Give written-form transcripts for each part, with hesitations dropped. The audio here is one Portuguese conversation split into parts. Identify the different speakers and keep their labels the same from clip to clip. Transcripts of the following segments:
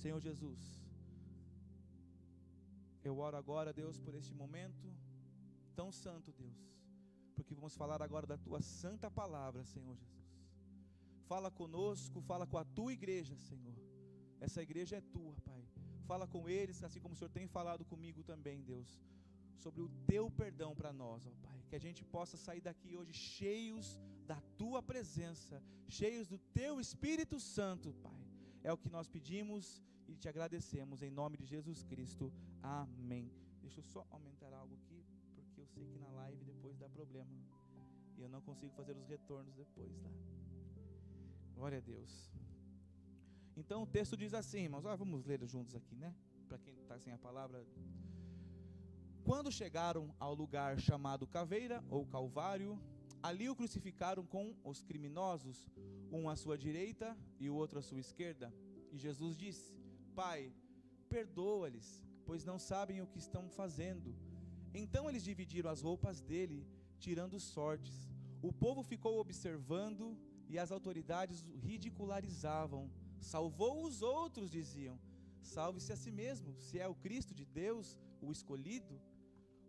Speaker 1: Senhor Jesus, eu oro agora, Deus, por este momento tão santo, Deus, porque vamos falar agora da Tua santa palavra, Senhor Jesus. Fala conosco, fala com a Tua igreja, Senhor. Essa igreja é Tua, Pai. Fala com eles, assim como o Senhor tem falado comigo também, Deus, sobre o Teu perdão para nós, ó Pai. Que a gente possa sair daqui hoje cheios da Tua presença, cheios do Teu Espírito Santo, Pai. É o que nós pedimos e te agradecemos, em nome de Jesus Cristo. Amém. Deixa eu só aumentar algo aqui, porque eu sei que na live depois dá problema, e eu não consigo fazer os retornos depois, tá? Glória a Deus. Então o texto diz assim, irmãos, vamos ler juntos aqui, né? Para quem está sem a palavra. Quando chegaram ao lugar chamado Caveira, ou Calvário, ali o crucificaram com os criminosos, um à sua direita e o outro à sua esquerda. E Jesus disse: Pai, perdoa-lhes, pois não sabem o que estão fazendo. Então eles dividiram as roupas dele, tirando sortes. O povo ficou observando e as autoridades o ridicularizavam. Salvou os outros, diziam. Salve-se a si mesmo, se é o Cristo de Deus, o escolhido.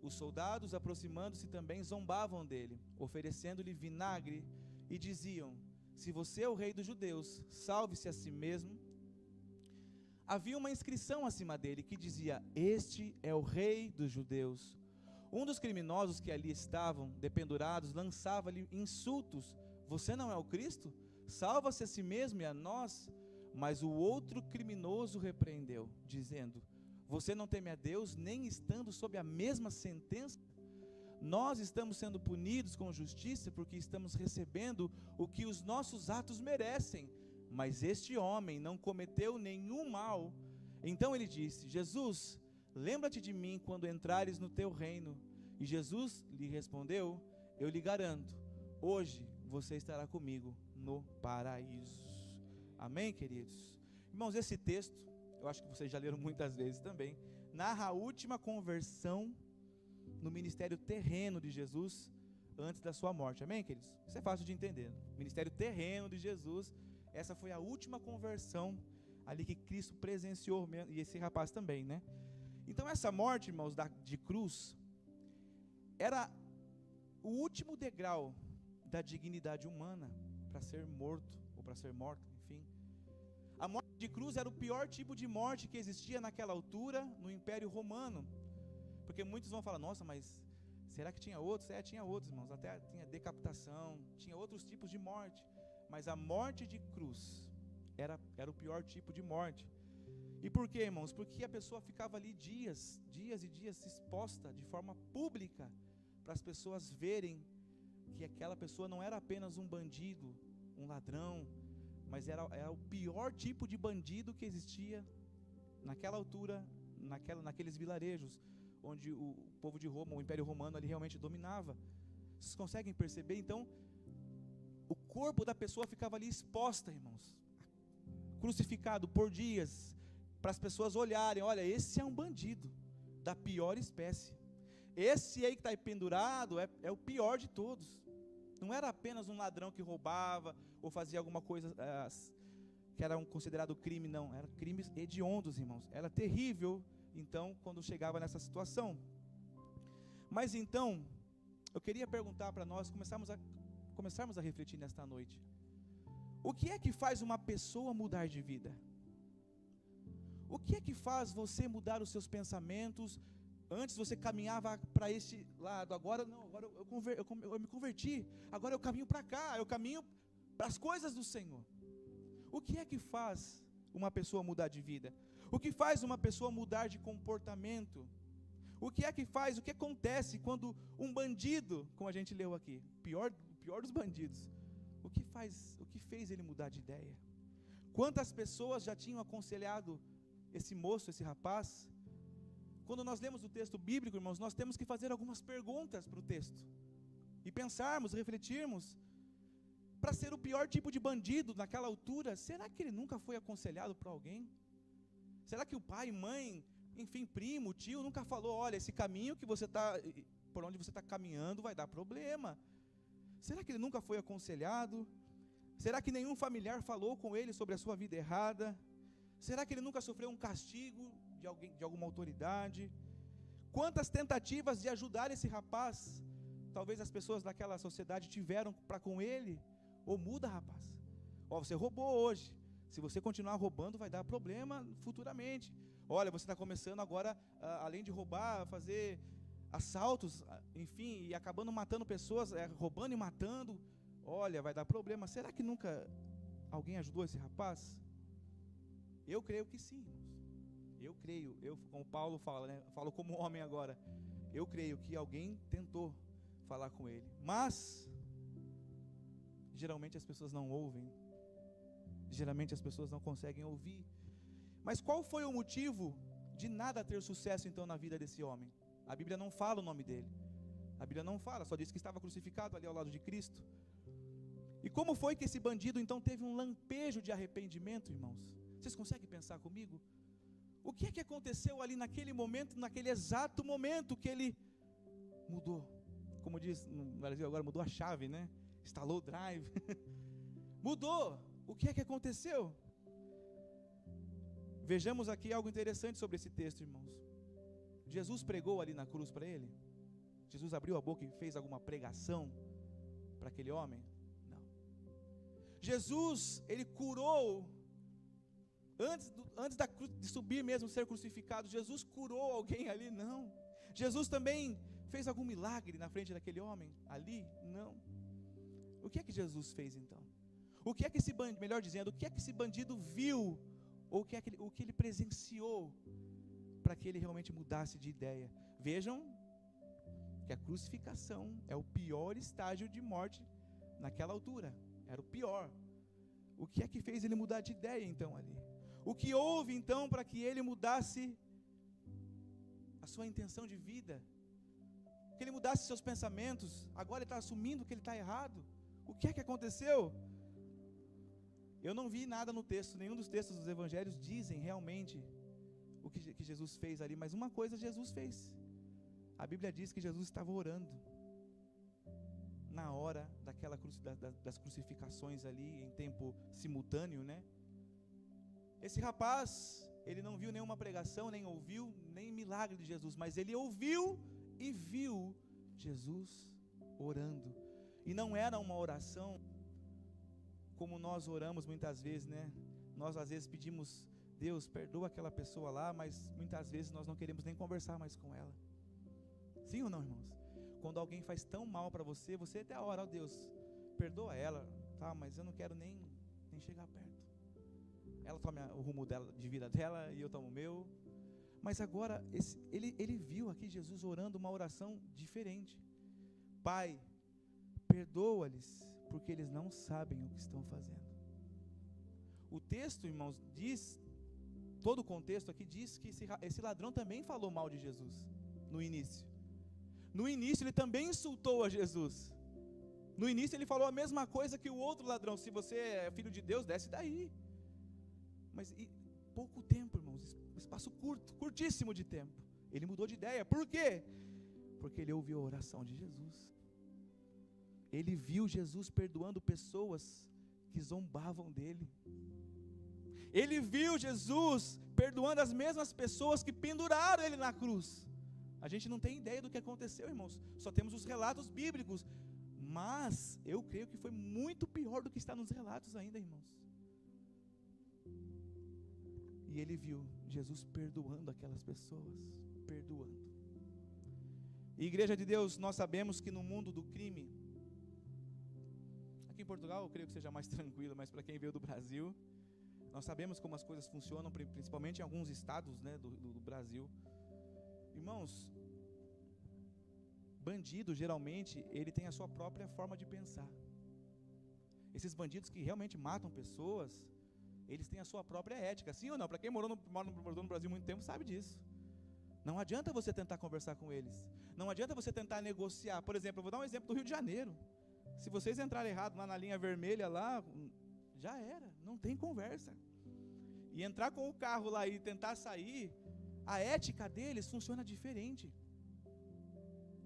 Speaker 1: Os soldados, aproximando-se, também zombavam dele, oferecendo-lhe vinagre, e diziam: se você é o rei dos judeus, salve-se a si mesmo. Havia uma inscrição acima dele que dizia: este é o rei dos judeus. Um dos criminosos que ali estavam, dependurados, lançava-lhe insultos: você não é o Cristo? Salva-se a si mesmo e a nós. Mas o outro criminoso repreendeu, dizendo: você não teme a Deus, nem estando sob a mesma sentença? Nós estamos sendo punidos com justiça, porque estamos recebendo o que os nossos atos merecem, mas este homem não cometeu nenhum mal. Então ele disse: Jesus, lembra-te de mim quando entrares no teu reino. E Jesus lhe respondeu: eu lhe garanto, hoje você estará comigo no paraíso. Amém, queridos? Irmãos, esse texto, eu acho que vocês já leram muitas vezes também, narra a última conversão no ministério terreno de Jesus antes da sua morte. Amém, queridos? Isso é fácil de entender. Ministério terreno de Jesus, essa foi a última conversão ali que Cristo presenciou, e esse rapaz também, né? Então essa morte, irmãos, de cruz, era o último degrau da dignidade humana para ser morto, ou para ser morto, enfim. A morte de cruz era o pior tipo de morte que existia naquela altura no Império Romano, porque muitos vão falar: nossa, mas será que tinha outros? Tinha outros, irmãos, até tinha decapitação, tinha outros tipos de morte, mas a morte de cruz era o pior tipo de morte. E por quê, irmãos? Porque a pessoa ficava ali dias e dias exposta de forma pública, para as pessoas verem que aquela pessoa não era apenas um bandido, um ladrão, mas era o pior tipo de bandido que existia naquela altura, naqueles vilarejos, onde o povo de Roma, o Império Romano ali realmente dominava. Vocês conseguem perceber? Então, o corpo da pessoa ficava ali exposta, irmãos, crucificado por dias, para as pessoas olharem: olha, esse é um bandido da pior espécie, esse aí que está aí pendurado é o pior de todos. Não era apenas um ladrão que roubava ou fazia alguma coisa que era considerado crime, não, eram crimes hediondos, irmãos, era terrível. Então, quando chegava nessa situação, mas então, eu queria perguntar para nós, começarmos a refletir nesta noite: o que é que faz uma pessoa mudar de vida? O que é que faz você mudar os seus pensamentos? Antes você caminhava para este lado, agora não, agora eu me converti, agora eu caminho para cá, eu caminho para as coisas do Senhor. O que é que faz uma pessoa mudar de vida? O que faz uma pessoa mudar de comportamento? O que é que faz, o que acontece quando um bandido, como a gente leu aqui, o pior dos bandidos, o que fez ele mudar de ideia? Quantas pessoas já tinham aconselhado esse moço, esse rapaz? Quando nós lemos o texto bíblico, irmãos, nós temos que fazer algumas perguntas para o texto, e pensarmos, refletirmos. Para ser o pior tipo de bandido naquela altura, será que ele nunca foi aconselhado por alguém? Será que o pai, mãe, enfim, primo, tio, nunca falou: olha, esse caminho que você está, por onde você está caminhando vai dar problema? Será que ele nunca foi aconselhado? Será que nenhum familiar falou com ele sobre a sua vida errada? Será que ele nunca sofreu um castigo de alguém, de alguma autoridade? Quantas tentativas de ajudar esse rapaz, talvez as pessoas daquela sociedade tiveram para com ele? Ou muda, rapaz. Você roubou hoje. Se você continuar roubando, vai dar problema futuramente. Olha, você está começando agora, além de roubar, a fazer assaltos, enfim, e acabando matando pessoas, roubando e matando. Olha, vai dar problema. Será que nunca alguém ajudou esse rapaz? Eu creio que sim, irmãos. Eu creio, como Paulo fala, né? Falo como homem agora. Eu creio que alguém tentou falar com ele, mas geralmente as pessoas não ouvem. Geralmente as pessoas não conseguem ouvir. Mas qual foi o motivo de nada ter sucesso então na vida desse homem? A Bíblia não fala o nome dele. A Bíblia não fala, só diz que estava crucificado ali ao lado de Cristo. E como foi que esse bandido então teve um lampejo de arrependimento, irmãos? Vocês conseguem pensar comigo? O que é que aconteceu ali naquele momento, naquele exato momento que ele mudou? Como diz no Brasil agora, mudou a chave, né? Instalou o drive. Mudou. O que é que aconteceu? Vejamos aqui algo interessante sobre esse texto, irmãos. Jesus pregou ali na cruz para ele? Jesus abriu a boca e fez alguma pregação para aquele homem? Não. Jesus, ele curou, antes de subir mesmo, ser crucificado, Jesus curou alguém ali? Não. Jesus também fez algum milagre na frente daquele homem ali? Não. O que é que Jesus fez então? O que é que esse bandido, melhor dizendo, o que é que esse bandido viu, ou o que ele presenciou, para que ele realmente mudasse de ideia? Vejam que a crucificação é o pior estágio de morte naquela altura, era o pior. O que é que fez ele mudar de ideia então ali? O que houve então para que ele mudasse a sua intenção de vida? Que ele mudasse seus pensamentos? Agora ele está assumindo que ele está errado. O que é que aconteceu? Eu não vi nada no texto, nenhum dos textos dos evangelhos dizem realmente o que Jesus fez ali, mas uma coisa Jesus fez. A Bíblia diz que Jesus estava orando na hora das crucificações ali, em tempo simultâneo, né? Esse rapaz, ele não viu nenhuma pregação, nem ouviu nem milagre de Jesus, mas ele ouviu e viu Jesus orando. E não era uma oração como nós oramos muitas vezes, né? Nós às vezes pedimos, Deus, perdoa aquela pessoa lá, mas muitas vezes nós não queremos nem conversar mais com ela. Sim ou não, irmãos? Quando alguém faz tão mal para você, você até ora, ó Deus, perdoa ela, tá? Mas eu não quero nem chegar perto. Ela toma o rumo dela, de vida dela, e eu tomo o meu. Mas agora, ele viu aqui Jesus orando uma oração diferente. Pai, perdoa-lhes, porque eles não sabem o que estão fazendo. O texto, irmãos, diz, todo o contexto aqui diz que esse ladrão também falou mal de Jesus, no início. No início ele também insultou a Jesus. No início ele falou a mesma coisa que o outro ladrão, se você é filho de Deus, desce daí. Mas pouco tempo, irmãos, espaço curtíssimo de tempo, ele mudou de ideia. Por quê? Porque ele ouviu a oração de Jesus. Ele viu Jesus perdoando pessoas que zombavam dele. Ele viu Jesus perdoando as mesmas pessoas que penduraram ele na cruz. A gente não tem ideia do que aconteceu, irmãos. Só temos os relatos bíblicos. Mas eu creio que foi muito pior do que está nos relatos ainda, irmãos. E ele viu Jesus perdoando aquelas pessoas. Perdoando. E igreja de Deus, nós sabemos que no mundo do crime, aqui em Portugal eu creio que seja mais tranquilo, mas para quem veio do Brasil, nós sabemos como as coisas funcionam, principalmente em alguns estados, né, do Brasil. Irmãos, bandido geralmente, ele tem a sua própria forma de pensar. Esses bandidos que realmente matam pessoas, eles têm a sua própria ética, sim ou não? Para quem morou no Brasil muito tempo sabe disso. Não adianta você tentar conversar com eles, não adianta você tentar negociar. Por exemplo, eu vou dar um exemplo do Rio de Janeiro. Se vocês entrarem errado lá na linha vermelha lá, já era, não tem conversa. E entrar com o carro lá e tentar sair, a ética deles funciona diferente.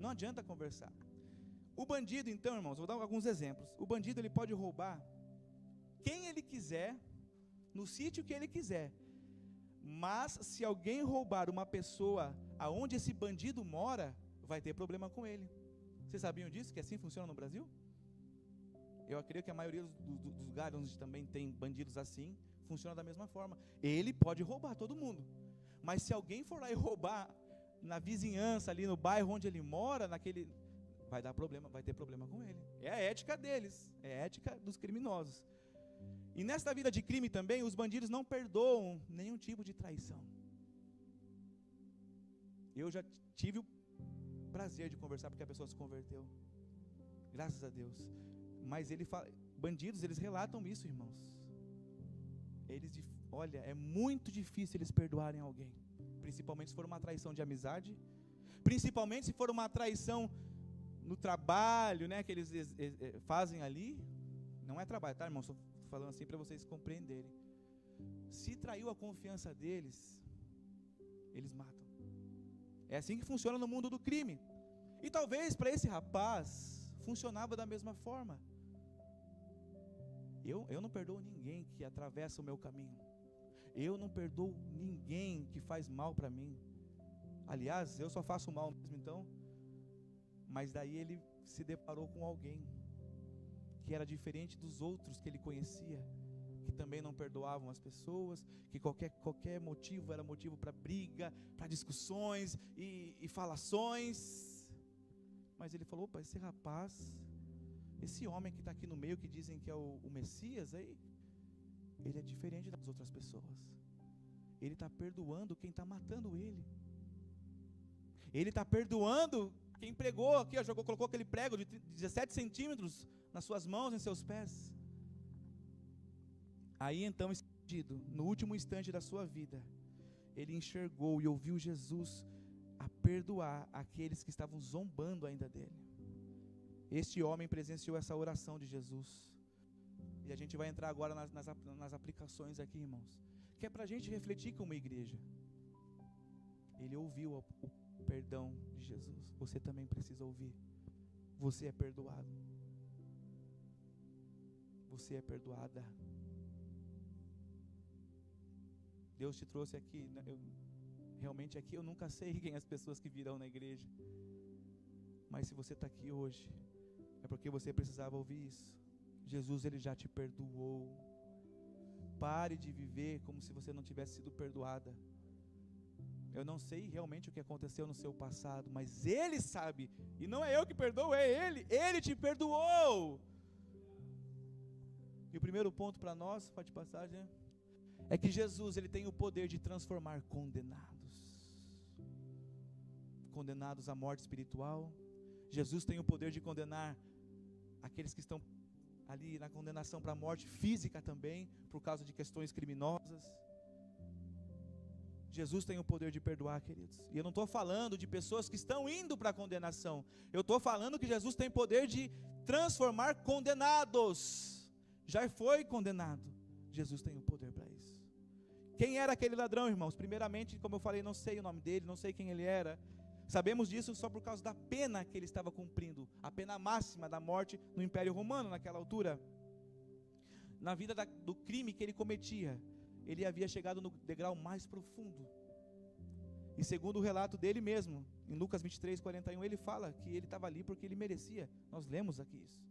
Speaker 1: Não adianta conversar. O bandido então, irmãos, vou dar alguns exemplos. O bandido ele pode roubar quem ele quiser, no sítio que ele quiser, Mas se alguém roubar uma pessoa aonde esse bandido mora, vai ter problema com ele. Vocês sabiam disso? Que assim funciona no Brasil? Eu acredito que a maioria dos lugares onde também tem bandidos assim, funciona da mesma forma. Ele pode roubar todo mundo, mas se alguém for lá e roubar na vizinhança, ali no bairro onde ele mora, vai dar problema, vai ter problema com ele. É a ética deles, é a ética dos criminosos. E nesta vida de crime também, os bandidos não perdoam nenhum tipo de traição. Eu já tive o prazer de conversar porque a pessoa se converteu, graças a Deus. Mas bandidos, eles relatam isso, irmãos. Olha, é muito difícil eles perdoarem alguém, principalmente se for uma traição de amizade, principalmente se for uma traição no trabalho, né, que eles fazem ali. Não é trabalho, tá, irmão? Estou falando assim para vocês compreenderem. Se traiu a confiança deles, eles matam. É assim que funciona no mundo do crime. E talvez para esse rapaz funcionava da mesma forma. Eu não perdoo ninguém que atravessa o meu caminho. Eu não perdoo ninguém que faz mal para mim. Aliás, eu só faço mal mesmo, então. Mas daí ele se deparou com alguém que era diferente dos outros que ele conhecia, que também não perdoavam as pessoas, que qualquer motivo era motivo para briga, para discussões e falações. Mas ele falou: opa, esse rapaz, esse homem que está aqui no meio, que dizem que é o Messias, aí, ele é diferente das outras pessoas. Ele está perdoando quem está matando ele. Ele está perdoando quem pregou aqui, colocou aquele prego de 17 centímetros nas suas mãos, em seus pés. Aí então, no último instante da sua vida, ele enxergou e ouviu Jesus a perdoar aqueles que estavam zombando ainda dele. Este homem presenciou essa oração de Jesus. E a gente vai entrar agora nas aplicações aqui, irmãos, que é para a gente refletir como igreja. Ele ouviu o perdão de Jesus. Você também precisa ouvir. Você é perdoado. Você é perdoada. Deus te trouxe aqui. Realmente aqui eu nunca sei quem as pessoas que virão na igreja. Mas se você está aqui hoje, é porque você precisava ouvir isso. Jesus, ele já te perdoou. Pare de viver como se você não tivesse sido perdoada. Eu não sei realmente o que aconteceu no seu passado, mas Ele sabe. E não é eu que perdoo, é Ele. Ele te perdoou. E o primeiro ponto para nós, pode passar, né? É que Jesus, ele tem o poder de transformar condenados à morte espiritual. Jesus tem o poder de condenar aqueles que estão ali na condenação para a morte física também, por causa de questões criminosas. Jesus tem o poder de perdoar, queridos. E eu não estou falando de pessoas que estão indo para a condenação. Eu estou falando que Jesus tem poder de transformar condenados. Já foi condenado. Jesus tem o poder para isso. Quem era aquele ladrão, irmãos? Primeiramente, como eu falei, não sei o nome dele, não sei quem ele era. Sabemos disso só por causa da pena que ele estava cumprindo. A pena máxima da morte no Império Romano, naquela altura. Na vida do crime que ele cometia, ele havia chegado no degrau mais profundo. E segundo o relato dele mesmo, em Lucas 23, 41, ele fala que ele estava ali porque ele merecia. Nós lemos aqui isso.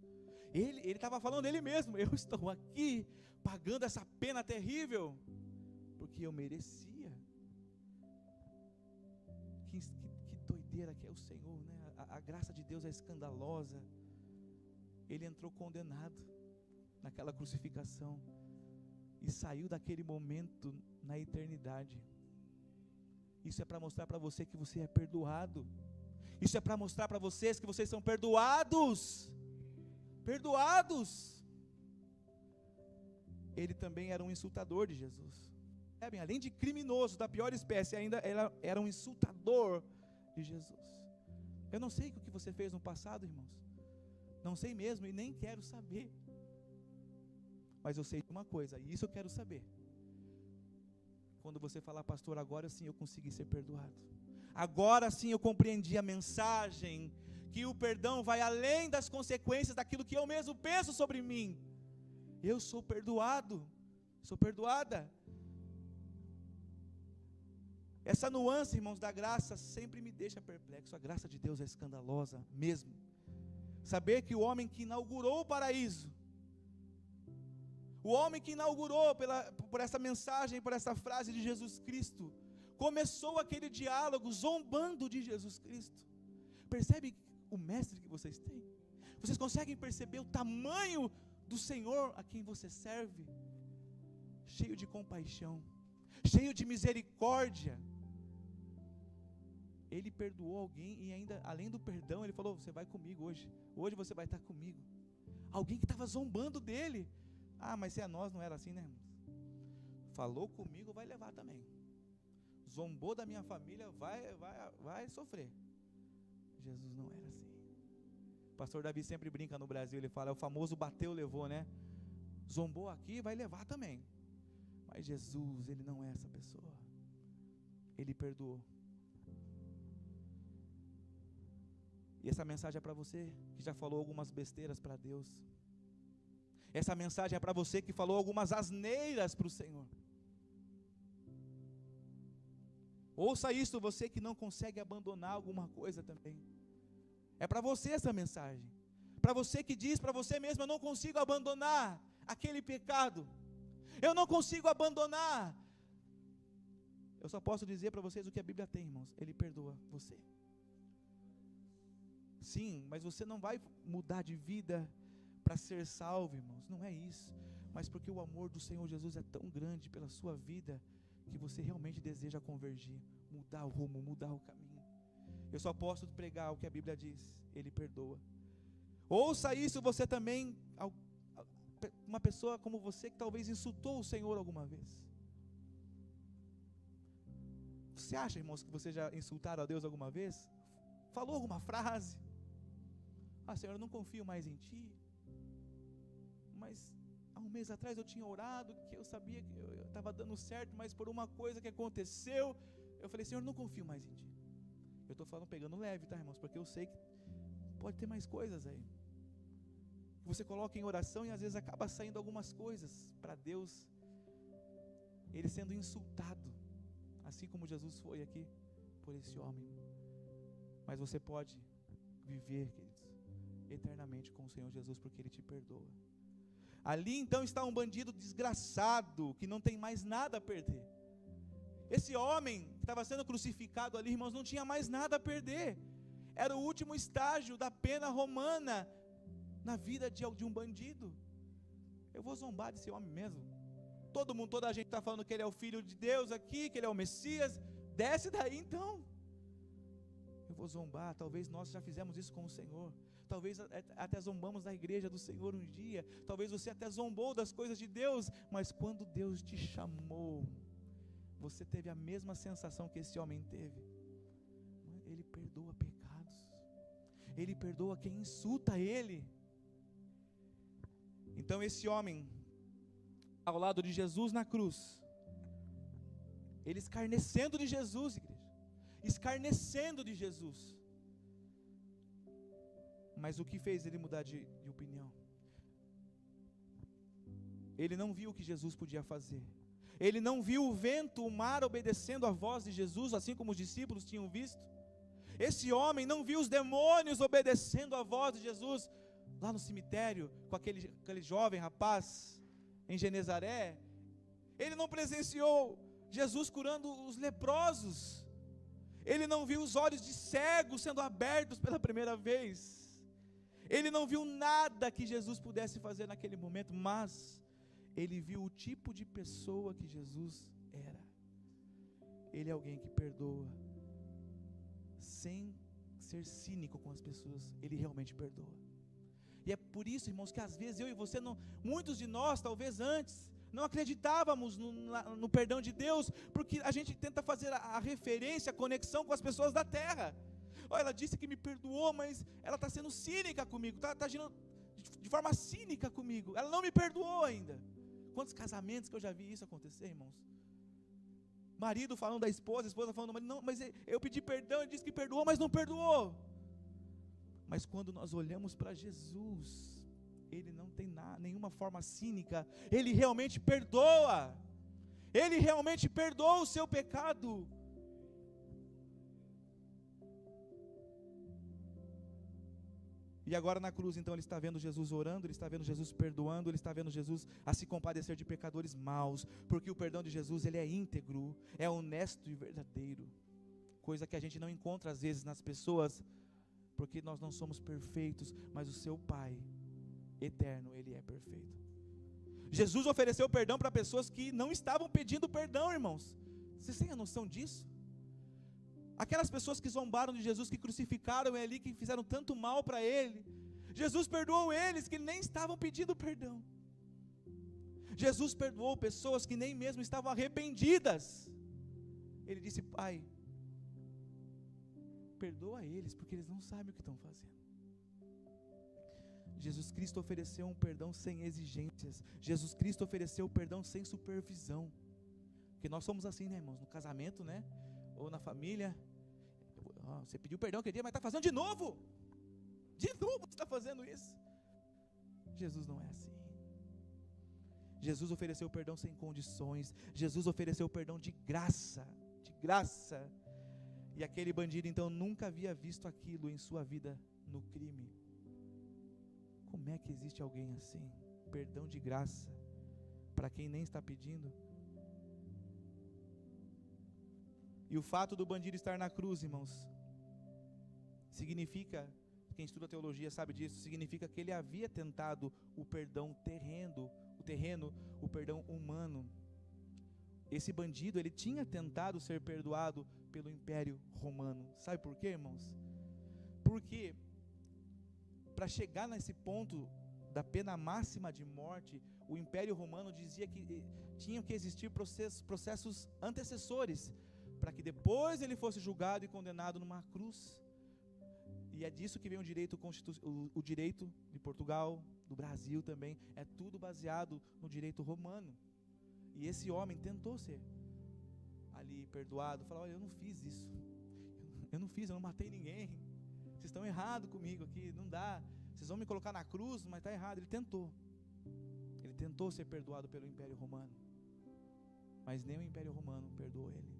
Speaker 1: Ele estava falando dele mesmo: eu estou aqui pagando essa pena terrível porque eu merecia. Que doideira que é o Senhor, né? A graça de Deus é escandalosa. Ele entrou condenado naquela crucificação e saiu daquele momento na eternidade. Isso é para mostrar para você que você é perdoado. Isso é para mostrar para vocês que vocês são perdoados. Perdoados. Ele também era um insultador de Jesus. Além de criminoso da pior espécie, ainda era um insultador de Jesus. Eu não sei o que você fez no passado, irmãos. Não sei mesmo e nem quero saber. Mas eu sei de uma coisa, e isso eu quero saber. Quando você falar: pastor, agora sim eu consegui ser perdoado. Agora sim eu compreendi a mensagem, que o perdão vai além das consequências daquilo que eu mesmo penso sobre mim. Eu sou perdoado, sou perdoada. Essa nuance, irmãos, da graça sempre me deixa perplexo. A graça de Deus é escandalosa mesmo. Saber que o homem que inaugurou o paraíso, o homem que inaugurou por essa mensagem, por essa frase de Jesus Cristo, começou aquele diálogo zombando de Jesus Cristo. Percebe o mestre que vocês têm? Vocês conseguem perceber o tamanho do Senhor a quem você serve? Cheio de compaixão, cheio de misericórdia. Ele perdoou alguém e ainda, além do perdão, ele falou: você vai comigo hoje. Hoje você vai estar comigo. Alguém que estava zombando dele. Ah, mas se é nós, não era assim, né, irmãos? Falou comigo, vai levar também. Zombou da minha família, vai sofrer. Jesus não era assim. O pastor Davi sempre brinca no Brasil, ele fala, é o famoso bateu, levou, né? Zombou aqui, vai levar também. Mas Jesus, ele não é essa pessoa. Ele perdoou. E essa mensagem é para você que já falou algumas besteiras para Deus. Essa mensagem é para você que falou algumas asneiras para o Senhor. Ouça isso, você que não consegue abandonar alguma coisa também. É para você essa mensagem. Para você que diz para você mesmo, eu não consigo abandonar aquele pecado. Eu não consigo abandonar. Eu só posso dizer para vocês o que a Bíblia tem, irmãos. Ele perdoa você. Sim, mas você não vai mudar de vida para ser salvo, irmãos. Não é isso. Mas porque o amor do Senhor Jesus é tão grande pela sua vida, que você realmente deseja convergir, mudar o rumo, mudar o caminho. Eu só posso pregar o que a Bíblia diz. Ele perdoa. Ouça isso você também, uma pessoa como você que talvez insultou o Senhor alguma vez. Você acha, irmãos, que você já insultaram a Deus alguma vez? Falou alguma frase? Ah, Senhor, eu não confio mais em Ti. Mas há um mês atrás eu tinha orado, que eu sabia que eu estava dando certo, mas por uma coisa que aconteceu, eu falei, Senhor, eu não confio mais em Ti. Eu estou falando pegando leve, tá, irmãos? Porque eu sei que pode ter mais coisas aí. Você coloca em oração e às vezes acaba saindo algumas coisas para Deus, Ele sendo insultado, assim como Jesus foi aqui por esse homem. Mas você pode viver, queridos, eternamente com o Senhor Jesus, porque Ele te perdoa. Ali então está um bandido desgraçado, que não tem mais nada a perder. Esse homem que estava sendo crucificado ali, irmãos, não tinha mais nada a perder. Era o último estágio da pena romana na vida de um bandido. Eu vou zombar desse homem mesmo. Toda a gente está falando que ele é o Filho de Deus aqui, que ele é o Messias. Desce daí então. Eu vou zombar. Talvez nós já fizemos isso com o Senhor. Talvez até zombamos da igreja do Senhor um dia. Talvez você até zombou das coisas de Deus. Mas quando Deus te chamou, você teve a mesma sensação que esse homem teve. Ele perdoa pecados. Ele perdoa quem insulta Ele. Então esse homem, ao lado de Jesus na cruz, ele escarnecendo de Jesus, igreja, escarnecendo de Jesus. Mas o que fez ele mudar de opinião? Ele não viu o que Jesus podia fazer. Ele não viu o vento, o mar obedecendo a voz de Jesus, assim como os discípulos tinham visto. Esse homem não viu os demônios obedecendo a voz de Jesus lá no cemitério, com aquele jovem rapaz em Genezaré. Ele não presenciou Jesus curando os leprosos. Ele não viu os olhos de cegos sendo abertos pela primeira vez. Ele não viu nada que Jesus pudesse fazer naquele momento, mas ele viu o tipo de pessoa que Jesus era. Ele é alguém que perdoa, sem ser cínico com as pessoas. Ele realmente perdoa. E é por isso, irmãos, que às vezes eu e você, muitos de nós, talvez antes, não acreditávamos no perdão de Deus, porque a gente tenta fazer a referência, a conexão com as pessoas da terra. Olha, ela disse que me perdoou, mas ela está sendo cínica comigo, está agindo de forma cínica comigo, ela não me perdoou ainda. Quantos casamentos que eu já vi isso acontecer, irmãos? Marido falando da esposa, esposa falando do marido, não, mas eu pedi perdão, ele disse que perdoou, mas não perdoou. Mas quando nós olhamos para Jesus, Ele não tem nenhuma forma cínica, Ele realmente perdoa. Ele realmente perdoa o seu pecado. E agora na cruz, então, ele está vendo Jesus orando, ele está vendo Jesus perdoando, ele está vendo Jesus a se compadecer de pecadores maus, porque o perdão de Jesus, ele é íntegro, é honesto e verdadeiro, coisa que a gente não encontra às vezes nas pessoas, porque nós não somos perfeitos, mas o seu Pai eterno, ele é perfeito. Jesus ofereceu perdão para pessoas que não estavam pedindo perdão, irmãos. Vocês têm a noção disso? Aquelas pessoas que zombaram de Jesus, que crucificaram ele, que fizeram tanto mal para ele, Jesus perdoou eles que nem estavam pedindo perdão. Jesus perdoou pessoas que nem mesmo estavam arrependidas. Ele disse: Pai, perdoa eles, porque eles não sabem o que estão fazendo. Jesus Cristo ofereceu um perdão sem exigências. Jesus Cristo ofereceu perdão sem supervisão. Porque nós somos assim, né, irmãos? No casamento, né? Ou na família. Você pediu perdão aquele dia, mas está fazendo de novo. De novo você está fazendo isso. Jesus não é assim. Jesus ofereceu perdão sem condições. Jesus ofereceu perdão de graça. De graça. E aquele bandido então nunca havia visto aquilo em sua vida no crime. Como é que existe alguém assim? Perdão de graça para quem nem está pedindo. E o fato do bandido estar na cruz, irmãos, significa, quem estuda teologia sabe disso, significa que ele havia tentado o perdão terreno, o perdão humano. Esse bandido, ele tinha tentado ser perdoado pelo Império Romano. Sabe por quê, irmãos? Porque para chegar nesse ponto da pena máxima de morte, o Império Romano dizia que tinham que existir processos antecessores, para que depois ele fosse julgado e condenado numa cruz. E é disso que vem o direito o direito de Portugal, do Brasil também, é tudo baseado no direito romano. E esse homem tentou ser ali perdoado, falou: olha, eu não fiz isso, eu não matei ninguém, vocês estão errados comigo aqui, não dá, vocês vão me colocar na cruz, mas está errado. Ele tentou ser perdoado pelo Império Romano, mas nem o Império Romano perdoou ele.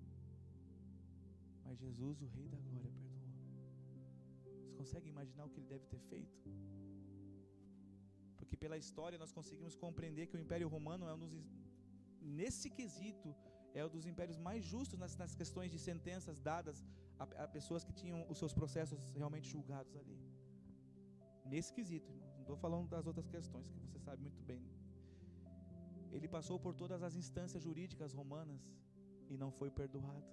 Speaker 1: Mas Jesus, o Rei da Glória, perdoou. Você consegue imaginar o que ele deve ter feito? Porque pela história nós conseguimos compreender que o Império Romano nesse quesito, é um dos impérios mais justos nas questões de sentenças dadas a pessoas que tinham os seus processos realmente julgados ali. Nesse quesito, irmão. Não estou falando das outras questões, que você sabe muito bem. Ele passou por todas as instâncias jurídicas romanas e não foi perdoado.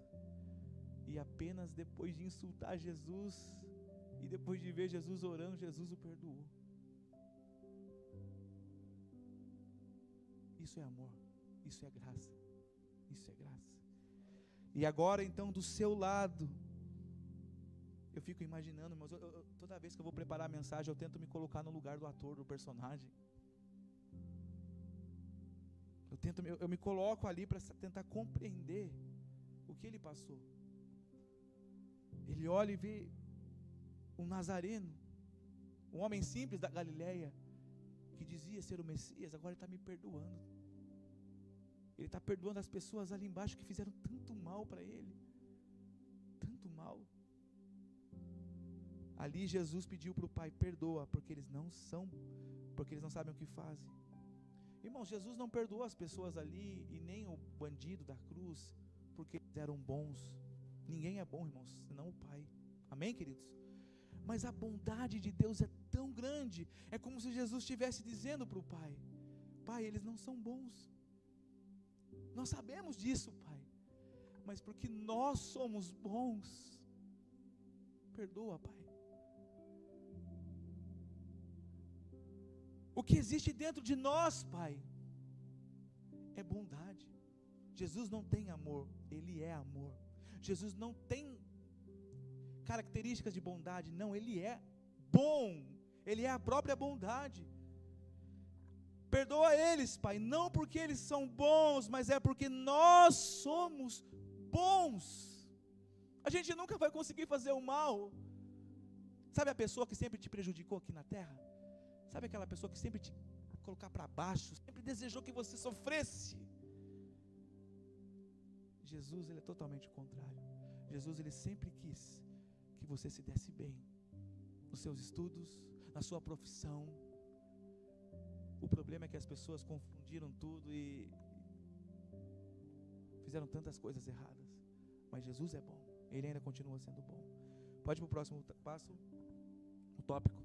Speaker 1: E apenas depois de insultar Jesus e depois de ver Jesus orando, Jesus o perdoou. Isso é amor, isso é graça, isso é graça. E agora então do seu lado, eu fico imaginando, irmãos, toda vez que eu vou preparar a mensagem, eu tento me colocar no lugar do ator, do personagem. Eu me coloco ali para tentar compreender o que ele passou. Ele olha e vê um nazareno, um homem simples da Galileia, que dizia ser o Messias, agora ele está me perdoando. Ele está perdoando as pessoas ali embaixo que fizeram tanto mal para ele. Tanto mal. Ali Jesus pediu para o Pai: perdoa, porque eles não sabem o que fazem. Irmãos, Jesus não perdoou as pessoas ali e nem o bandido da cruz porque eles eram bons. Ninguém é bom, irmãos, senão o Pai. Amém, queridos? Mas a bondade de Deus é tão grande, é como se Jesus estivesse dizendo para o Pai: Pai, eles não são bons. Nós sabemos disso, Pai, mas porque nós somos bons, perdoa, Pai. O que existe dentro de nós, Pai, é bondade. Jesus não tem amor, Ele é amor. Jesus não tem características de bondade, não, Ele é bom, Ele é a própria bondade. Perdoa eles, Pai, não porque eles são bons, mas é porque nós somos bons. A gente nunca vai conseguir fazer o mal. Sabe a pessoa que sempre te prejudicou aqui na terra? Sabe aquela pessoa que sempre te colocar para baixo, sempre desejou que você sofresse? Jesus, Ele é totalmente o contrário. Jesus, Ele sempre quis que você se desse bem nos seus estudos, na sua profissão. O problema é que as pessoas confundiram tudo e fizeram tantas coisas erradas. Mas Jesus é bom, Ele ainda continua sendo bom. Pode ir para o próximo passo, o tópico.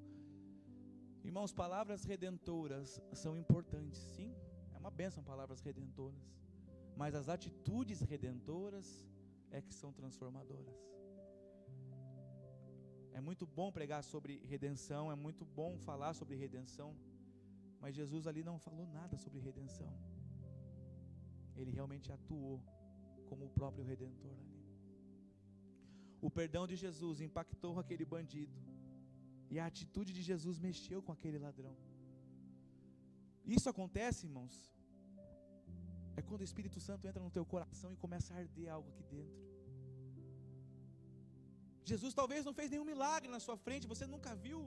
Speaker 1: Irmãos, palavras redentoras são importantes, sim, é uma bênção palavras redentoras, mas as atitudes redentoras é que são transformadoras. É muito bom pregar sobre redenção, é muito bom falar sobre redenção, mas Jesus ali não falou nada sobre redenção. Ele realmente atuou como o próprio Redentor ali. O perdão de Jesus impactou aquele bandido, e a atitude de Jesus mexeu com aquele ladrão. Isso acontece, irmãos, é quando o Espírito Santo entra no teu coração e começa a arder algo aqui dentro. Jesus talvez não fez nenhum milagre na sua frente, você nunca viu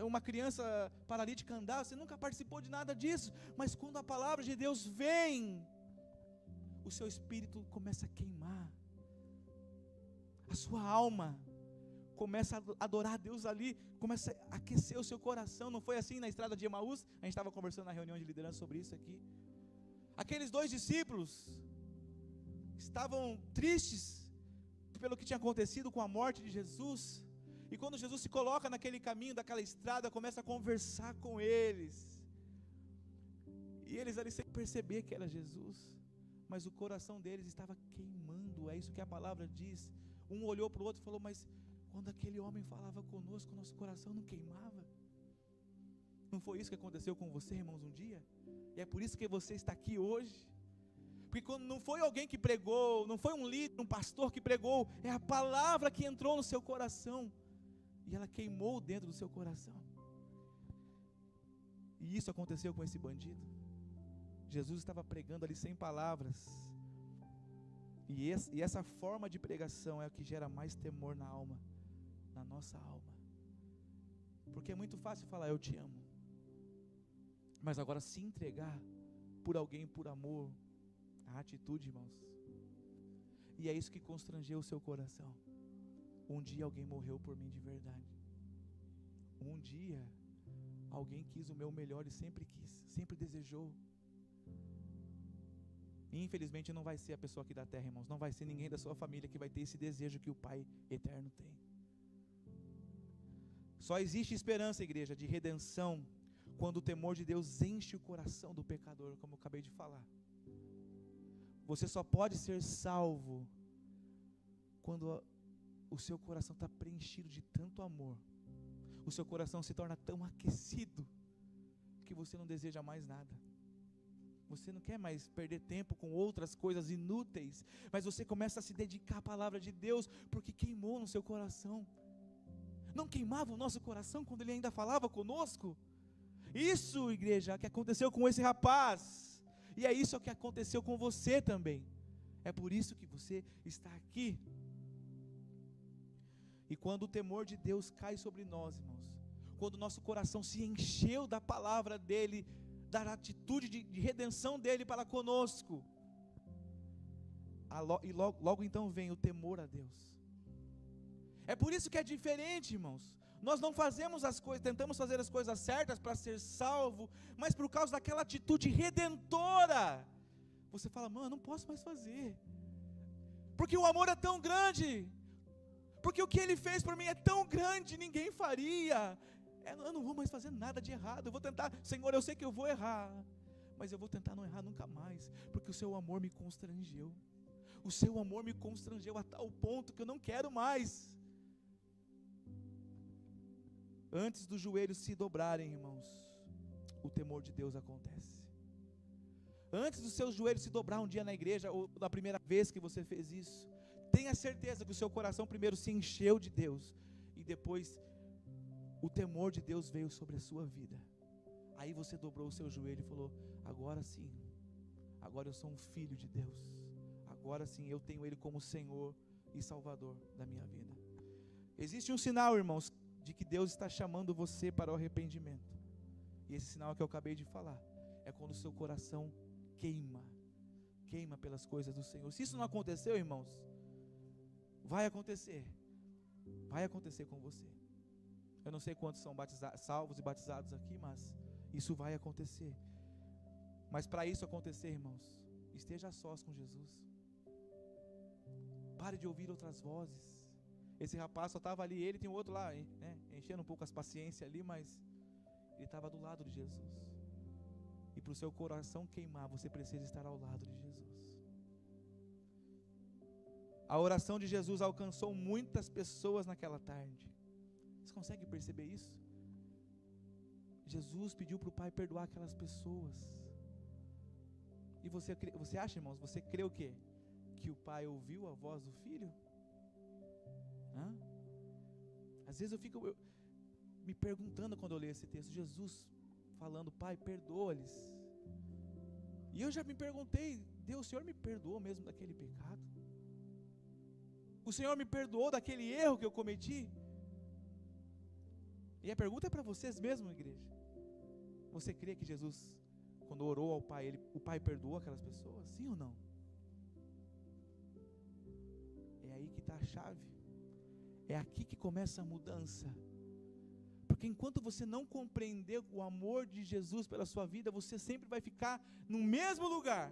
Speaker 1: uma criança paralítica andar, você nunca participou de nada disso, mas quando a palavra de Deus vem, o seu espírito começa a queimar, a sua alma começa a adorar a Deus ali, começa a aquecer o seu coração. Não foi assim na estrada de Emaús? A gente estava conversando na reunião de liderança sobre isso aqui. Aqueles 2 discípulos estavam tristes pelo que tinha acontecido com a morte de Jesus, e quando Jesus se coloca naquele caminho daquela estrada, começa a conversar com eles, e eles ali sem perceber que era Jesus, mas o coração deles estava queimando. É isso que a palavra diz. Um olhou para o outro e falou: mas quando aquele homem falava conosco, nosso coração não queimava? Não foi isso que aconteceu com você, irmãos, um dia? E é por isso que você está aqui hoje. Porque quando não foi alguém que pregou, não foi um líder, um pastor que pregou, é a palavra que entrou no seu coração, e ela queimou dentro do seu coração. E isso aconteceu com esse bandido. Jesus estava pregando ali sem palavras, e essa forma de pregação é o que gera mais temor na alma, na nossa alma. Porque é muito fácil falar eu te amo, mas agora se entregar por alguém, por amor, a atitude, irmãos, e é isso que constrangeu o seu coração. Um dia alguém morreu por mim de verdade. Um dia alguém quis o meu melhor e sempre quis, sempre desejou. E infelizmente não vai ser a pessoa aqui da terra, irmãos, não vai ser ninguém da sua família que vai ter esse desejo que o Pai eterno tem. Só existe esperança, igreja, de redenção, quando o temor de Deus enche o coração do pecador, como eu acabei de falar. Você só pode ser salvo quando o seu coração está preenchido de tanto amor, o seu coração se torna tão aquecido, que você não deseja mais nada. Você não quer mais perder tempo com outras coisas inúteis, mas você começa a se dedicar à palavra de Deus, porque queimou no seu coração. Não queimava o nosso coração quando ele ainda falava conosco? Isso, igreja, que aconteceu com esse rapaz, e é isso que aconteceu com você também. É por isso que você está aqui. E quando o temor de Deus cai sobre nós, irmãos, quando o nosso coração se encheu da palavra dele, da atitude de redenção dele para conosco, e logo então vem o temor a Deus. É por isso que é diferente, irmãos. Nós não fazemos as coisas, tentamos fazer as coisas certas para ser salvo, mas por causa daquela atitude redentora, você fala: mano, não posso mais fazer, porque o amor é tão grande, porque o que ele fez por mim é tão grande, ninguém faria. Eu não vou mais fazer nada de errado, eu vou tentar, Senhor, eu sei que eu vou errar, mas eu vou tentar não errar nunca mais, porque o seu amor me constrangeu, o seu amor me constrangeu a tal ponto que eu não quero mais. Antes dos joelhos se dobrarem, irmãos, o temor de Deus acontece. Antes dos seus joelhos se dobrar um dia na igreja, ou da primeira vez que você fez isso, tenha certeza que o seu coração primeiro se encheu de Deus, e depois o temor de Deus veio sobre a sua vida. Aí você dobrou o seu joelho e falou: agora sim, agora eu sou um filho de Deus, agora sim eu tenho Ele como Senhor e Salvador da minha vida. Existe um sinal, irmãos, de que Deus está chamando você para o arrependimento, e esse sinal que eu acabei de falar, é quando o seu coração queima pelas coisas do Senhor. Se isso não aconteceu, irmãos, vai acontecer com você. Eu não sei quantos são salvos e batizados aqui, mas isso vai acontecer. Mas para isso acontecer, irmãos, esteja a sós com Jesus. Pare de ouvir outras vozes. Esse rapaz só estava ali, ele tem um outro lá, né, enchendo um pouco as paciências ali, mas ele estava do lado de Jesus. E para o seu coração queimar, você precisa estar ao lado de Jesus. A oração de Jesus alcançou muitas pessoas naquela tarde. Você consegue perceber isso? Jesus pediu para o Pai perdoar aquelas pessoas. E você acha, irmãos, você crê o quê? Que o Pai ouviu a voz do Filho? Hã? Às vezes eu fico me perguntando quando eu leio esse texto, Jesus falando, Pai, perdoa-lhes. E eu já me perguntei, Deus, o Senhor me perdoou mesmo daquele pecado? O Senhor me perdoou daquele erro que eu cometi? E a pergunta é para vocês mesmos, igreja. Você crê que Jesus, quando orou ao Pai, o Pai perdoou aquelas pessoas? Sim ou não? É aí que está a chave. É aqui que começa a mudança. Porque enquanto você não compreender o amor de Jesus pela sua vida, você sempre vai ficar no mesmo lugar.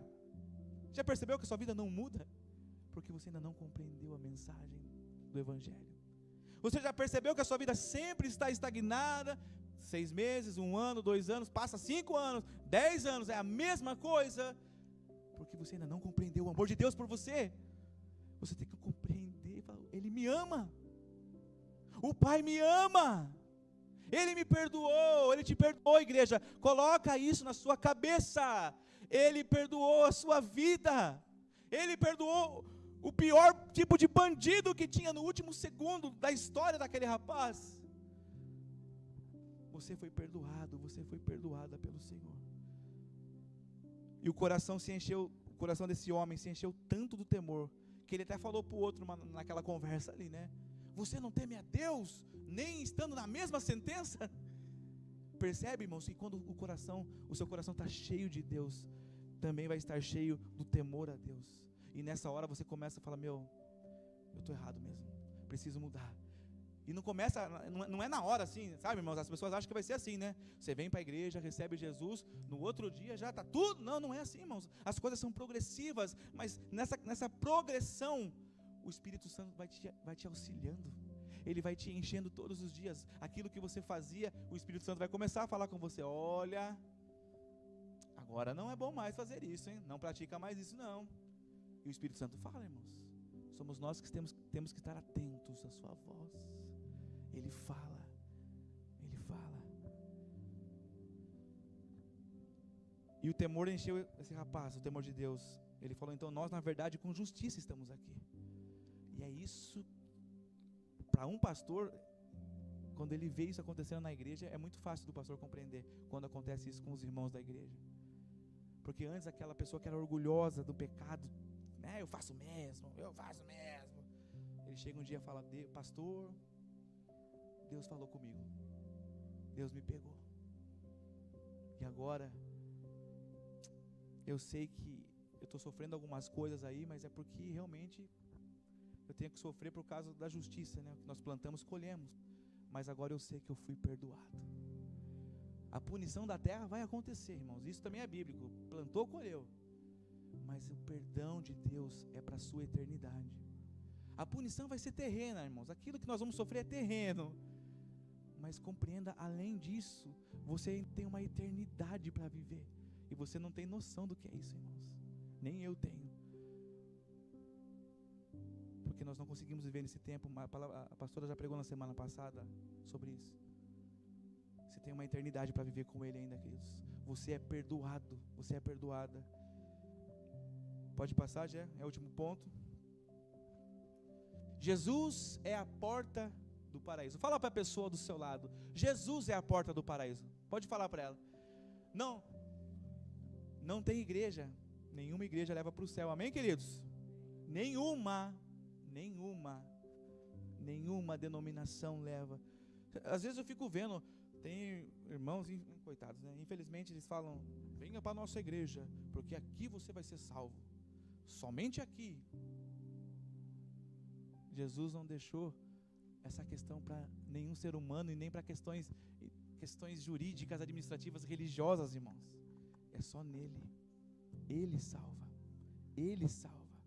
Speaker 1: Já percebeu que a sua vida não muda? Porque você ainda não compreendeu a mensagem do Evangelho. Você já percebeu que a sua vida sempre está estagnada? 6 meses, 1 ano, 2 anos, passa 5 anos, 10 anos, é a mesma coisa. Porque você ainda não compreendeu o amor de Deus por você. Você tem que compreender, Ele me ama. O Pai me ama. Ele me perdoou, Ele te perdoou, igreja. Coloca isso na sua cabeça. Ele perdoou a sua vida. Ele perdoou o pior tipo de bandido que tinha no último segundo da história daquele rapaz. Você foi perdoado, você foi perdoada pelo Senhor. E o coração desse homem se encheu tanto do temor, que ele até falou para o outro naquela conversa ali, né? Você não teme a Deus, nem estando na mesma sentença? Percebe, irmãos, que quando o seu coração está cheio de Deus, também vai estar cheio do temor a Deus. E nessa hora você começa a falar, eu estou errado mesmo, preciso mudar. E não começa, não é na hora assim, sabe, irmãos? As pessoas acham que vai ser assim, né? Você vem para a igreja, recebe Jesus, no outro dia já está tudo. Não é assim, irmãos. As coisas são progressivas, mas nessa progressão, o Espírito Santo vai te auxiliando. Ele vai te enchendo todos os dias. Aquilo que você fazia, o Espírito Santo vai começar a falar com você. Olha, agora não é bom mais fazer isso, hein? Não pratica mais isso, não. E o Espírito Santo fala, irmãos. Somos nós que temos que estar atentos à sua voz. Ele fala. Ele fala. E o temor encheu esse rapaz, o temor de Deus. Ele falou, então nós na verdade com justiça estamos aqui. E é isso, para um pastor, quando ele vê isso acontecendo na igreja, é muito fácil do pastor compreender quando acontece isso com os irmãos da igreja. Porque antes aquela pessoa que era orgulhosa do pecado, né, eu faço mesmo. Ele chega um dia e fala, pastor, Deus falou comigo, Deus me pegou. E agora, eu sei que eu estou sofrendo algumas coisas aí, mas é porque realmente eu tenho que sofrer por causa da justiça, né? O que nós plantamos, colhemos. Mas agora eu sei que eu fui perdoado. A punição da terra vai acontecer, irmãos. Isso também é bíblico. Plantou, colheu. Mas o perdão de Deus é para a sua eternidade. A punição vai ser terrena, irmãos. Aquilo que nós vamos sofrer é terreno. Mas compreenda, além disso, você tem uma eternidade para viver. E você não tem noção do que é isso, irmãos. Nem eu tenho. Porque nós não conseguimos viver nesse tempo. A pastora já pregou na semana passada sobre isso. Você tem uma eternidade para viver com Ele ainda, queridos. Você é perdoado. Você é perdoada. Pode passar, já? É o último ponto. Jesus é a porta do paraíso. Fala para a pessoa do seu lado. Jesus é a porta do paraíso. Pode falar para ela. Não tem igreja. Nenhuma igreja leva para o céu. Amém, queridos? Nenhuma denominação leva. Às vezes eu fico vendo, tem irmãos, coitados, né? Infelizmente eles falam, venha para a nossa igreja, porque aqui você vai ser salvo. Somente aqui. Jesus não deixou essa questão para nenhum ser humano e nem para questões jurídicas, administrativas, religiosas, irmãos. É só nele. Ele salva. Ele salva.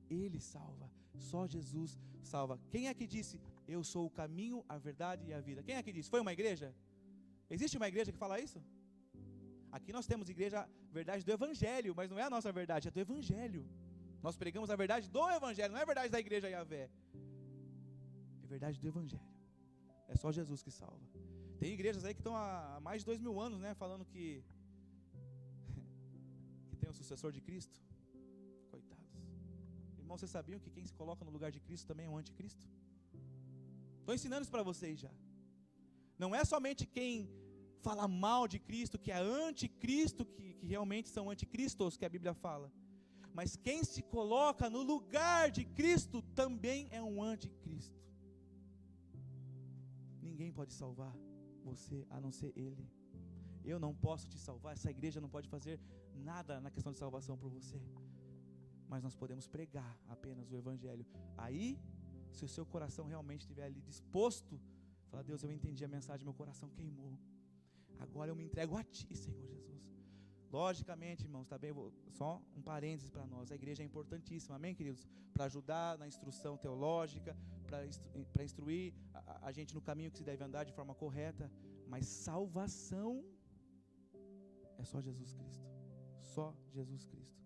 Speaker 1: Ele salva. Só Jesus salva. Quem é que disse: eu sou o caminho, a verdade e a vida? Quem é que disse? Foi uma igreja? Existe uma igreja que fala isso? Aqui nós temos igreja, verdade do evangelho, mas não é a nossa verdade, é do evangelho. Nós pregamos a verdade do evangelho, não é a verdade da igreja Yahvé. É verdade do evangelho. É só Jesus que salva. Tem igrejas aí que estão há mais de 2000 anos, né, falando que tem um sucessor de Cristo. Coitados. Irmãos, vocês sabiam que quem se coloca no lugar de Cristo também é um anticristo? Estou ensinando isso para vocês já. Não é somente quem fala mal de Cristo, que é anticristo, que realmente são anticristos, que a Bíblia fala. Mas quem se coloca no lugar de Cristo também é um anticristo. Ninguém pode salvar você a não ser Ele. Eu não posso te salvar, essa igreja não pode fazer nada na questão de salvação por você. Mas nós podemos pregar apenas o evangelho. Aí, se o seu coração realmente estiver ali disposto, fala: Deus, eu entendi a mensagem, meu coração queimou. Agora eu me entrego a Ti, Senhor Jesus. Logicamente, irmãos, tá bem? Só um parênteses para nós. A igreja é importantíssima, amém, queridos? Para ajudar na instrução teológica, para instruir a gente no caminho que se deve andar de forma correta. Mas salvação é só Jesus Cristo. Só Jesus Cristo.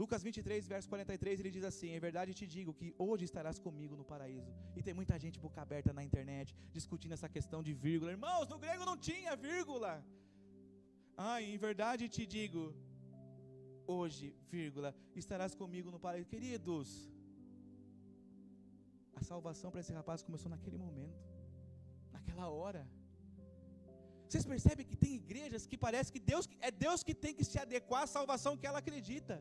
Speaker 1: Lucas 23, verso 43, ele diz assim: em verdade te digo que hoje estarás comigo no paraíso. E tem muita gente boca aberta na internet, discutindo essa questão de vírgula. Irmãos, no grego não tinha vírgula. Em verdade te digo, hoje, vírgula, estarás comigo no paraíso. Queridos, a salvação para esse rapaz começou naquele momento, naquela hora. Vocês percebem que tem igrejas que parece que Deus que tem que se adequar à salvação que ela acredita.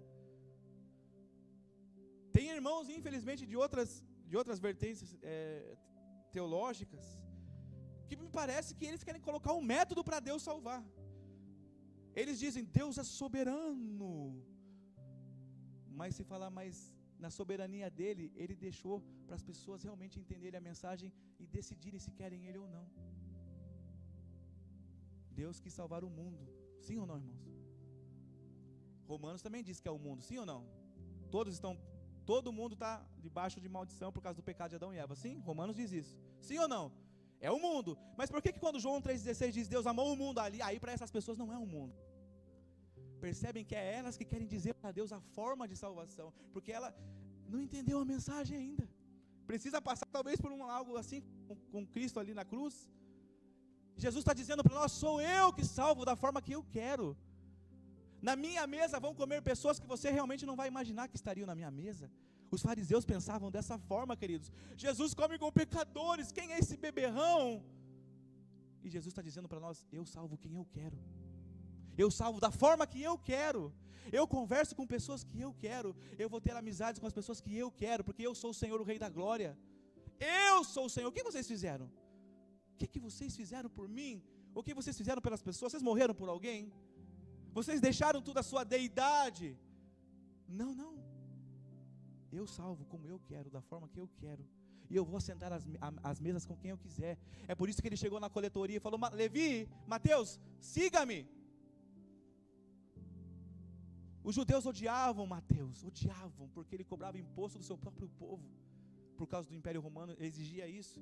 Speaker 1: Tem irmãos, infelizmente, de outras vertentes teológicas, que me parece que eles querem colocar um método para Deus salvar. Eles dizem: Deus é soberano. Mas se falar mais na soberania dele, ele deixou para as pessoas realmente entenderem a mensagem e decidirem se querem ele ou não. Deus quis salvar o mundo, sim ou não, irmãos? Romanos também diz que é o mundo, sim ou não? Todo mundo está debaixo de maldição por causa do pecado de Adão e Eva, sim? Romanos diz isso, sim ou não? É o mundo. Mas por que quando João 3,16 diz Deus amou o mundo ali, aí para essas pessoas não é o mundo? Percebem que é elas que querem dizer para Deus a forma de salvação, porque ela não entendeu a mensagem ainda. Precisa passar talvez por algo assim com Cristo ali na cruz. Jesus está dizendo para nós: sou eu que salvo da forma que eu quero. Na minha mesa vão comer pessoas que você realmente não vai imaginar que estariam na minha mesa. Os fariseus pensavam dessa forma, queridos. Jesus come com pecadores, quem é esse beberrão? E Jesus está dizendo para nós: eu salvo quem eu quero. Eu salvo da forma que eu quero. Eu converso com pessoas que eu quero. Eu vou ter amizades com as pessoas que eu quero, porque eu sou o Senhor, o Rei da Glória. Eu sou o Senhor. O que vocês fizeram? O que vocês fizeram por mim? O que vocês fizeram pelas pessoas? Vocês morreram por alguém? Vocês deixaram tudo a sua deidade? Não, não. Eu salvo como eu quero, da forma que eu quero. E eu vou sentar as mesas com quem eu quiser. É por isso que ele chegou na coletoria e falou: Levi, Mateus, siga-me. Os judeus odiavam Mateus, odiavam, porque ele cobrava imposto do seu próprio povo. Por causa do Império Romano, exigia isso.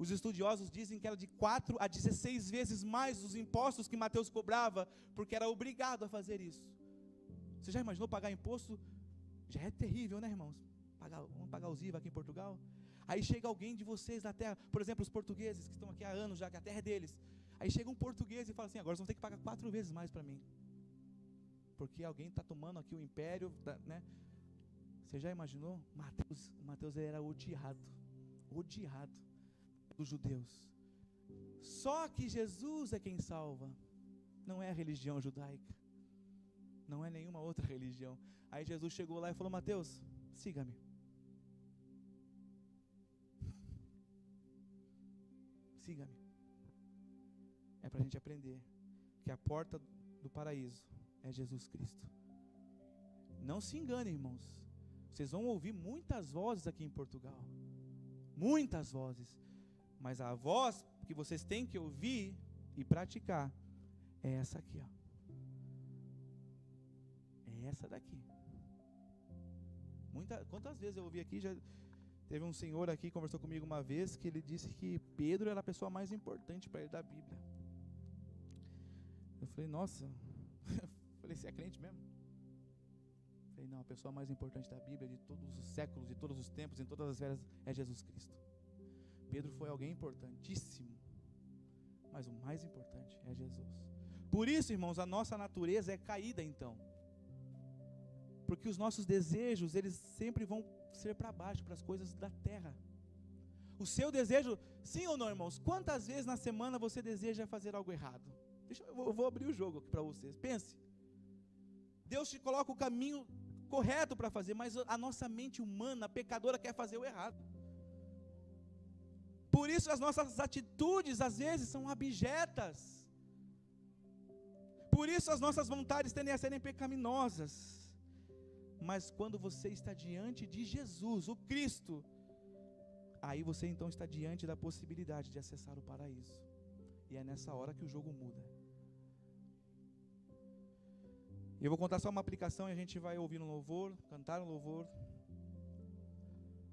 Speaker 1: Os estudiosos dizem que era de 4 a 16 vezes mais os impostos que Mateus cobrava, porque era obrigado a fazer isso. Você já imaginou pagar imposto? Já é terrível, né, irmãos? Vamos pagar os IVA aqui em Portugal? Aí chega alguém de vocês da terra, por exemplo, os portugueses, que estão aqui há anos já, que a terra é deles. Aí chega um português e fala assim: agora vocês vão ter que pagar 4 vezes mais para mim. Porque alguém está tomando aqui o império, né? Você já imaginou? Mateus era odiado dos judeus. Só que Jesus é quem salva. Não é a religião judaica. Não é nenhuma outra religião. Aí Jesus chegou lá e falou: Mateus, siga-me. Siga-me. É para a gente aprender que a porta do paraíso é Jesus Cristo. Não se engane, irmãos. Vocês vão ouvir muitas vozes aqui em Portugal. muitas vozes, mas a voz que vocês têm que ouvir e praticar é essa aqui, ó. É essa daqui. Quantas vezes eu ouvi aqui, já teve um senhor aqui que conversou comigo uma vez, que ele disse que Pedro era a pessoa mais importante para ele da Bíblia. Eu falei, nossa, falei, você é crente mesmo? Eu falei, não, a pessoa mais importante da Bíblia de todos os séculos, de todos os tempos, em todas as eras, é Jesus Cristo. Pedro foi alguém importantíssimo, mas o mais importante é Jesus. Por isso, irmãos, a nossa natureza é caída então, porque os nossos desejos, eles sempre vão ser para baixo, para as coisas da terra. O seu desejo, sim ou não, irmãos? Quantas vezes na semana você deseja fazer algo errado? Eu vou abrir o jogo aqui para vocês, pense. Deus te coloca o caminho correto para fazer, mas a nossa mente humana, pecadora, quer fazer o errado. Por isso as nossas atitudes às vezes são abjetas. Por isso as nossas vontades tendem a serem pecaminosas. Mas quando você está diante de Jesus, o Cristo, aí você então está diante da possibilidade de acessar o paraíso. E é nessa hora que o jogo muda. Eu vou contar só uma aplicação e a gente vai ouvir um louvor, cantar um louvor.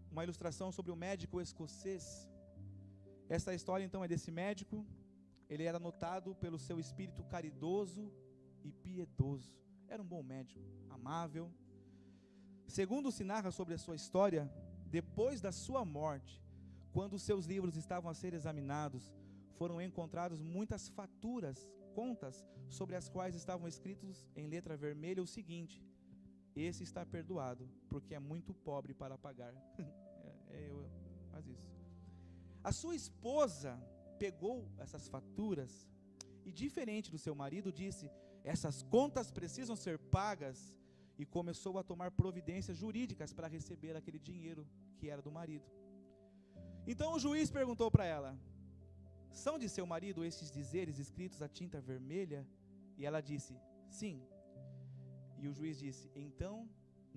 Speaker 1: Uma ilustração sobre o médico escocês. Essa história então é desse médico. Ele era notado pelo seu espírito caridoso e piedoso. Era um bom médico, amável. Segundo se narra sobre a sua história, depois da sua morte, quando os seus livros estavam a ser examinados, foram encontrados muitas faturas, contas, sobre as quais estavam escritos em letra vermelha o seguinte: esse está perdoado, porque é muito pobre para pagar. Faz isso. A sua esposa pegou essas faturas e, diferente do seu marido, disse: essas contas precisam ser pagas, e começou a tomar providências jurídicas para receber aquele dinheiro que era do marido. Então o juiz perguntou para ela: são de seu marido esses dizeres escritos a tinta vermelha? E ela disse: sim. E o juiz disse: então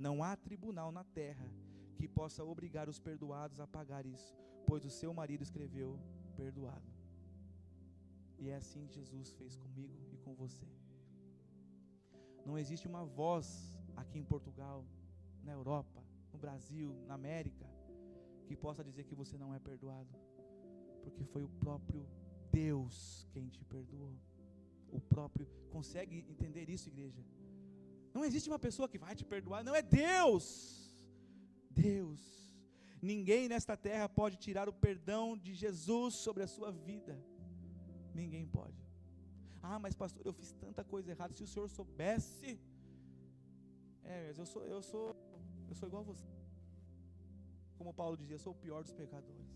Speaker 1: não há tribunal na terra que possa obrigar os perdoados a pagar isso, pois o seu marido escreveu perdoado. E é assim que Jesus fez comigo e com você. Não existe uma voz aqui em Portugal, na Europa, no Brasil, na América, que possa dizer que você não é perdoado, porque foi o próprio Deus quem te perdoou. O próprio, consegue entender isso, igreja? Não existe uma pessoa que vai te perdoar, não, é Deus. Deus. Ninguém nesta terra pode tirar o perdão de Jesus sobre a sua vida. Ninguém pode. Ah, mas pastor, eu fiz tanta coisa errada. Se o senhor soubesse. Mas eu sou igual a você. Como Paulo dizia, eu sou o pior dos pecadores.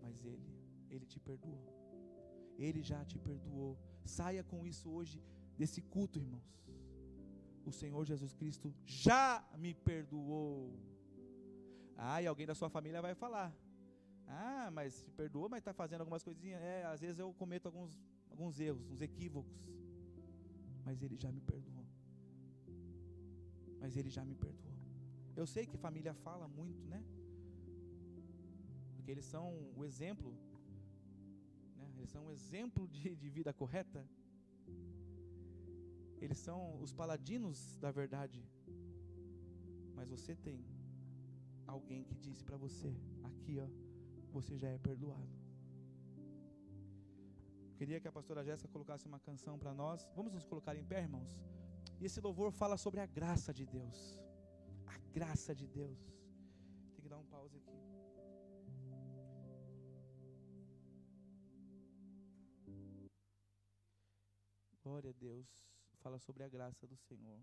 Speaker 1: Mas Ele te perdoou. Ele já te perdoou. Saia com isso hoje desse culto, irmãos. O Senhor Jesus Cristo já me perdoou. E alguém da sua família vai falar: mas se perdoou, mas está fazendo algumas coisinhas. Às vezes eu cometo alguns erros, uns equívocos. Mas Ele já me perdoou. Mas Ele já me perdoou. Eu sei que família fala muito, né? Porque eles são o exemplo, né? Eles são um exemplo de vida correta. Eles são os paladinos da verdade. Mas você tem alguém que disse para você: aqui ó, você já é perdoado. Queria que a pastora Jéssica colocasse uma canção para nós. Vamos nos colocar em pé, irmãos? E esse louvor fala sobre a graça de Deus. A graça de Deus. Tem que dar um pause aqui. Glória a Deus. Fala sobre a graça do Senhor.